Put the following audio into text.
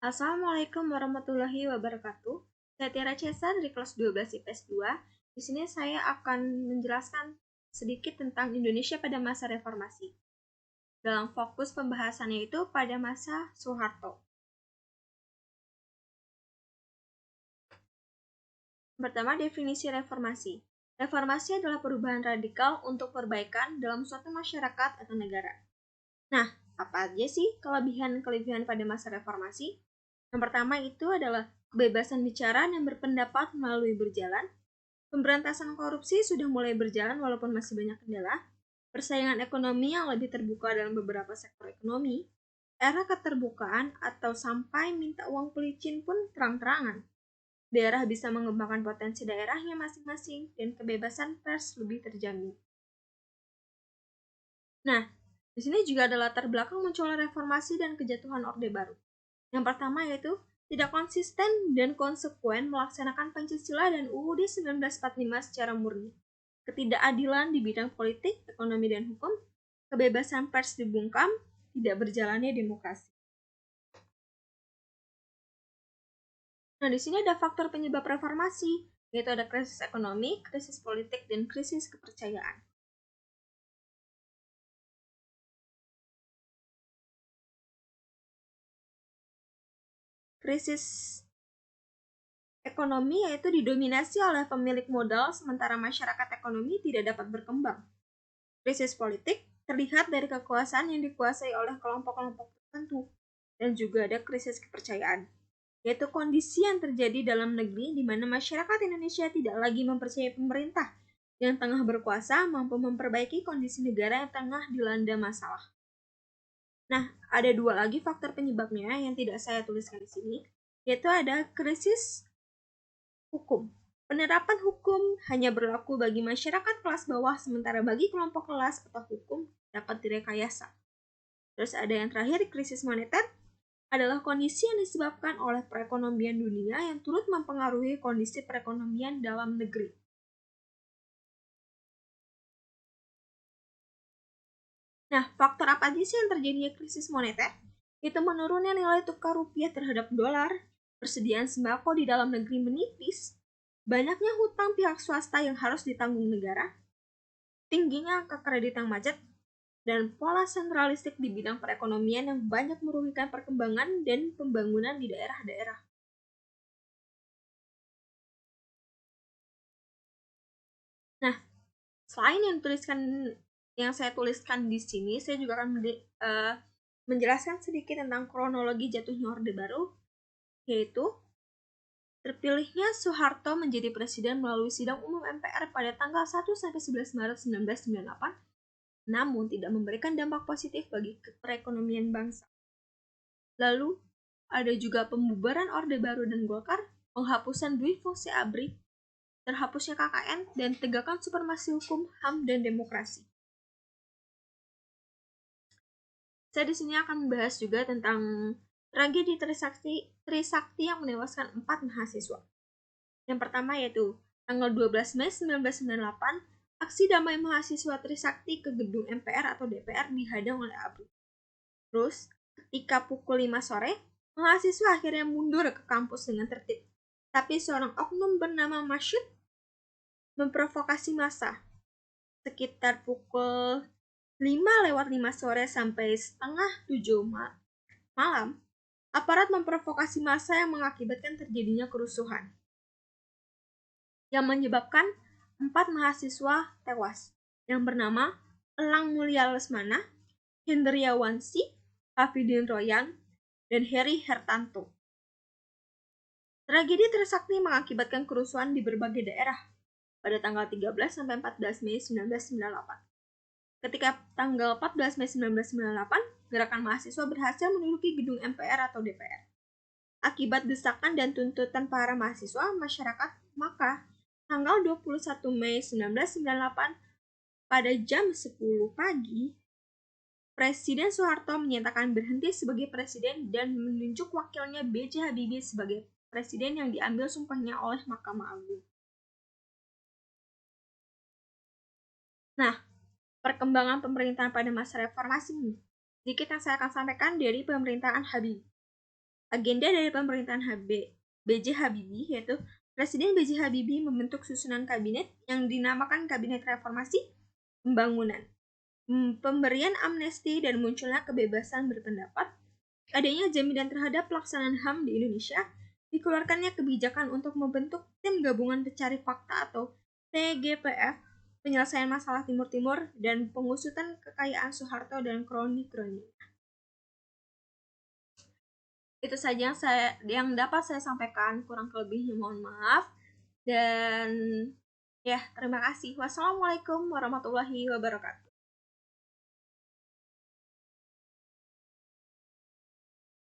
Assalamualaikum warahmatullahi wabarakatuh. Saya Tiara Cesa dari kelas 12 IPS 2. Di sini saya akan menjelaskan sedikit tentang Indonesia pada masa reformasi. Dalam fokus pembahasannya itu pada masa Soeharto. Pertama, definisi reformasi. Reformasi adalah perubahan radikal untuk perbaikan dalam suatu masyarakat atau negara. Nah, apa aja sih kelebihan-kelebihan pada masa reformasi? Yang pertama itu adalah kebebasan bicara dan berpendapat melalui berjalan. Pemberantasan korupsi sudah mulai berjalan walaupun masih banyak kendala. Persaingan ekonomi yang lebih terbuka dalam beberapa sektor ekonomi. Era keterbukaan atau sampai minta uang pelicin pun terang-terangan. Daerah bisa mengembangkan potensi daerahnya masing-masing dan kebebasan pers lebih terjamin. Nah, di sini juga ada latar belakang munculnya reformasi dan kejatuhan Orde Baru. Yang pertama yaitu tidak konsisten dan konsekuen melaksanakan Pancasila dan UUD 1945 secara murni. Ketidakadilan di bidang politik, ekonomi, dan hukum, kebebasan pers dibungkam, tidak berjalannya demokrasi. Nah, di sini ada faktor penyebab reformasi, yaitu ada krisis ekonomi, krisis politik, dan krisis kepercayaan. Krisis ekonomi yaitu didominasi oleh pemilik modal, sementara masyarakat ekonomi tidak dapat berkembang. Krisis politik terlihat dari kekuasaan yang dikuasai oleh kelompok-kelompok tertentu, dan juga ada krisis kepercayaan, yaitu kondisi yang terjadi dalam negeri di mana masyarakat Indonesia tidak lagi mempercayai pemerintah yang tengah berkuasa mampu memperbaiki kondisi negara yang tengah dilanda masalah. Nah, ada dua lagi faktor penyebabnya yang tidak saya tuliskan di sini, yaitu ada krisis hukum. Penerapan hukum hanya berlaku bagi masyarakat kelas bawah, sementara bagi kelompok kelas atau hukum dapat direkayasa. Terus ada yang terakhir, krisis moneter adalah kondisi yang disebabkan oleh perekonomian dunia yang turut mempengaruhi kondisi perekonomian dalam negeri. Nah, faktor apa aja sih yang terjadinya krisis moneter? Itu menurunnya nilai tukar rupiah terhadap dolar, persediaan sembako di dalam negeri menipis, banyaknya hutang pihak swasta yang harus ditanggung negara, tingginya angka kredit yang macet, dan pola sentralistik di bidang perekonomian yang banyak merugikan perkembangan dan pembangunan di daerah-daerah. Nah, selain yang saya tuliskan di sini, saya juga akan menjelaskan sedikit tentang kronologi jatuhnya Orde Baru, yaitu terpilihnya Soeharto menjadi presiden melalui sidang umum MPR pada tanggal 1-11 Maret 1998, namun tidak memberikan dampak positif bagi perekonomian bangsa. Lalu, ada juga pembubaran Orde Baru dan Golkar, penghapusan dui fungsi ABRI, terhapusnya KKN, dan tegakkan supremasi hukum, HAM, dan demokrasi. Saya di sini akan membahas juga tentang tragedi Trisakti yang menewaskan 4 mahasiswa. Yang pertama yaitu tanggal 12 Mei 1998, aksi damai mahasiswa Trisakti ke gedung MPR atau DPR dihadang oleh ABRI. Terus, ketika pukul 5 sore, mahasiswa akhirnya mundur ke kampus dengan tertib. Tapi seorang oknum bernama Masyud memprovokasi massa. Sekitar pukul 5:05 sore sampai setengah 7 malam, aparat memprovokasi massa yang mengakibatkan terjadinya kerusuhan, yang menyebabkan 4 mahasiswa tewas, yang bernama Elang Mulia Lesmana, Hendriawansi, Hafidin Royan, dan Heri Hertanto. Tragedi Trisakti mengakibatkan kerusuhan di berbagai daerah pada tanggal 13-14 Mei 1998. Ketika tanggal 14 Mei 1998, gerakan mahasiswa berhasil menduduki gedung MPR atau DPR. Akibat desakan dan tuntutan para mahasiswa, masyarakat, maka tanggal 21 Mei 1998 pada jam 10 pagi, Presiden Soeharto menyatakan berhenti sebagai presiden dan menunjuk wakilnya B.J. Habibie sebagai presiden yang diambil sumpahnya oleh Mahkamah Agung. Nah, perkembangan pemerintahan pada masa reformasi ini, sedikit yang saya akan sampaikan dari pemerintahan Habibie. Agenda dari pemerintahan B.J. Habibie yaitu Presiden B.J. Habibie membentuk susunan kabinet yang dinamakan Kabinet Reformasi Pembangunan, pemberian amnesti dan munculnya kebebasan berpendapat, adanya jaminan terhadap pelaksanaan HAM di Indonesia, dikeluarkannya kebijakan untuk membentuk Tim Gabungan Pencari Fakta atau TGPF, penyelesaian masalah Timur Timur, dan pengusutan kekayaan Soeharto dan kroni-kroni. Itu saja yang dapat saya sampaikan, kurang lebihnya mohon maaf. Dan ya, terima kasih. Wassalamualaikum warahmatullahi wabarakatuh.